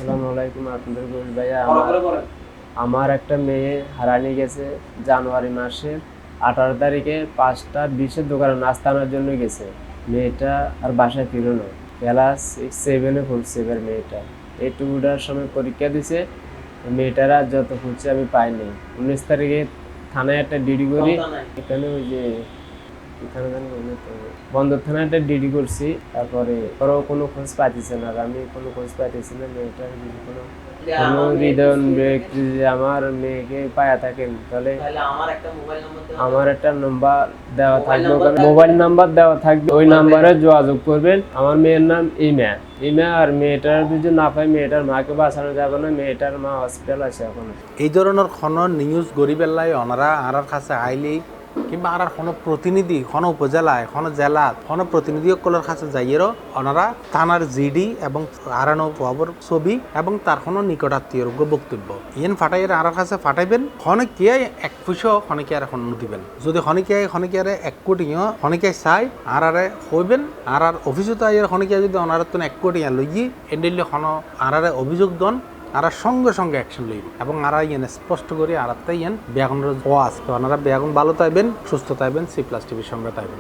আসসালামু আলাইকুম। আপনাদের গোল ভাইয়া, আমার একটা মেয়ে হারানি গেছে জানুয়ারি মাসের 18 তারিখে 5:20 দোকানে নাস্তা আনার জন্য গেছে। মেয়েটা আর বাসায় ফিরল না। ক্লাস 7-এ পড়ছে এবার মেয়েটা। এই টুটার সময় পরীক্ষা দিছে। মেয়েটার আর যত খুঁজছে আমি পাইনি। 19 তারিখে থানায় একটা ডিডি করি, এখানে ওই যে বন্দর থানায় একটা ডিডি করছি। তারপরে ওরাও কোনো খোঁজ পাইতেছে না, আর আমি কোনো খোঁজ পাইতেছি না। মেয়েটার যদি কোনো হৃদয়ন ব্যক্তি যে আমার মেয়েকে পায়া থাকেন, তাহলে আমার একটা নাম্বার দেওয়া থাকবে, মোবাইল নাম্বার দেওয়া থাকবে, ওই নাম্বারে যোগাযোগ করবেন। আমার মেয়ের নাম ইমা। আর মেয়েটার যদি না পাই, মেয়েটার মাকে বাঁচানো যাবে না। মেয়েটার মা হসপিটাল আছে এখন। এই ধরনের কোনো নিউজ গরিবেল্লাই ওনারা আর কাছে আইলেই কিংবা আর কোনো প্রতিনিধি কোনো উপজেলায় কোনো জেলাত কোনো প্রতিনিধিসকলের কাছে যাইয়েরও ওনারা থানার জিডি এবং আরানো খবর ছবি এবং তার কোনো নিকটাত্মীয় বক্তব্য ইয়েন ফাটাইয়ের আর কাছে ফাটাইবেন। খনিকে এক পুষো খনিকে আর এখন দিবেন। যদি খনিকে এক কোটিও খনিকে চাই আর হইবেন আর অফিসও তাই খনিকে যদি ওনার তো 1 কোটি লইয়ে এন্ডিলে কোনো আর অভিযোগ দন আর সঙ্গে সঙ্গে অ্যাকশন লইব এবং আর ইয়েন স্পষ্ট করে আর তাই ইয়েন ব্যাগুনের ওয়াজ তো ওনারা ব্যাগুন ভালো তাইবেন, সুস্থ তাইবেন, C+ টিভির সঙ্গে তাইবেন।